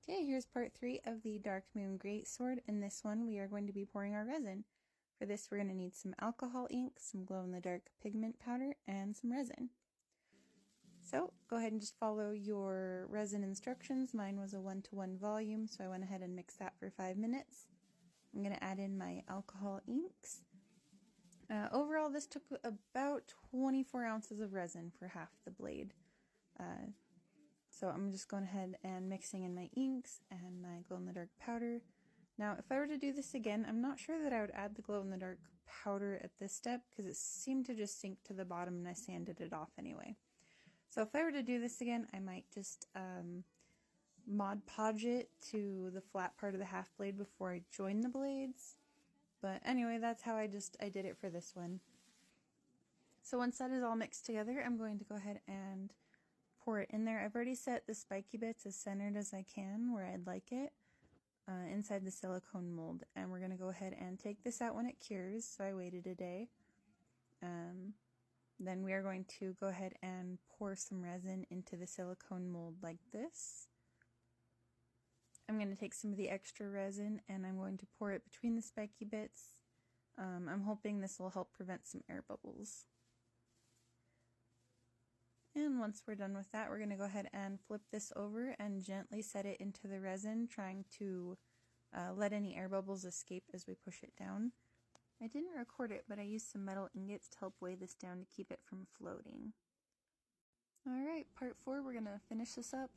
Okay, here's part 3 of the Darkmoon Greatsword. In this one, we are going to be pouring our resin. For this, we're going to need some alcohol ink, some glow-in-the-dark pigment powder, and some resin. So, go ahead and just follow your resin instructions. Mine was a 1-to-1 volume, so I went ahead and mixed that for 5 minutes. I'm going to add in my alcohol inks. Overall, this took about 24 ounces of resin for half the blade. So I'm just going ahead and mixing in my inks and my glow-in-the-dark powder. Now, if I were to do this again, I'm not sure that I would add the glow-in-the-dark powder at this step because it seemed to just sink to the bottom and I sanded it off anyway. So if I were to do this again, I might just Mod Podge it to the flat part of the half blade before I join the blades. But anyway, that's how I did it for this one. So once that is all mixed together, I'm going to go ahead and pour it in there. I've already set the spiky bits as centered as I can where I'd like it inside the silicone mold, and we're going to go ahead and take this out when it cures, so I waited a day. Then we are going to go ahead and pour some resin into the silicone mold like this. I'm going to take some of the extra resin and I'm going to pour it between the spiky bits. I'm hoping this will help prevent some air bubbles. And once we're done with that, we're going to go ahead and flip this over and gently set it into the resin, trying to let any air bubbles escape as we push it down. I didn't record it, but I used some metal ingots to help weigh this down to keep it from floating. Alright, part 4, we're going to finish this up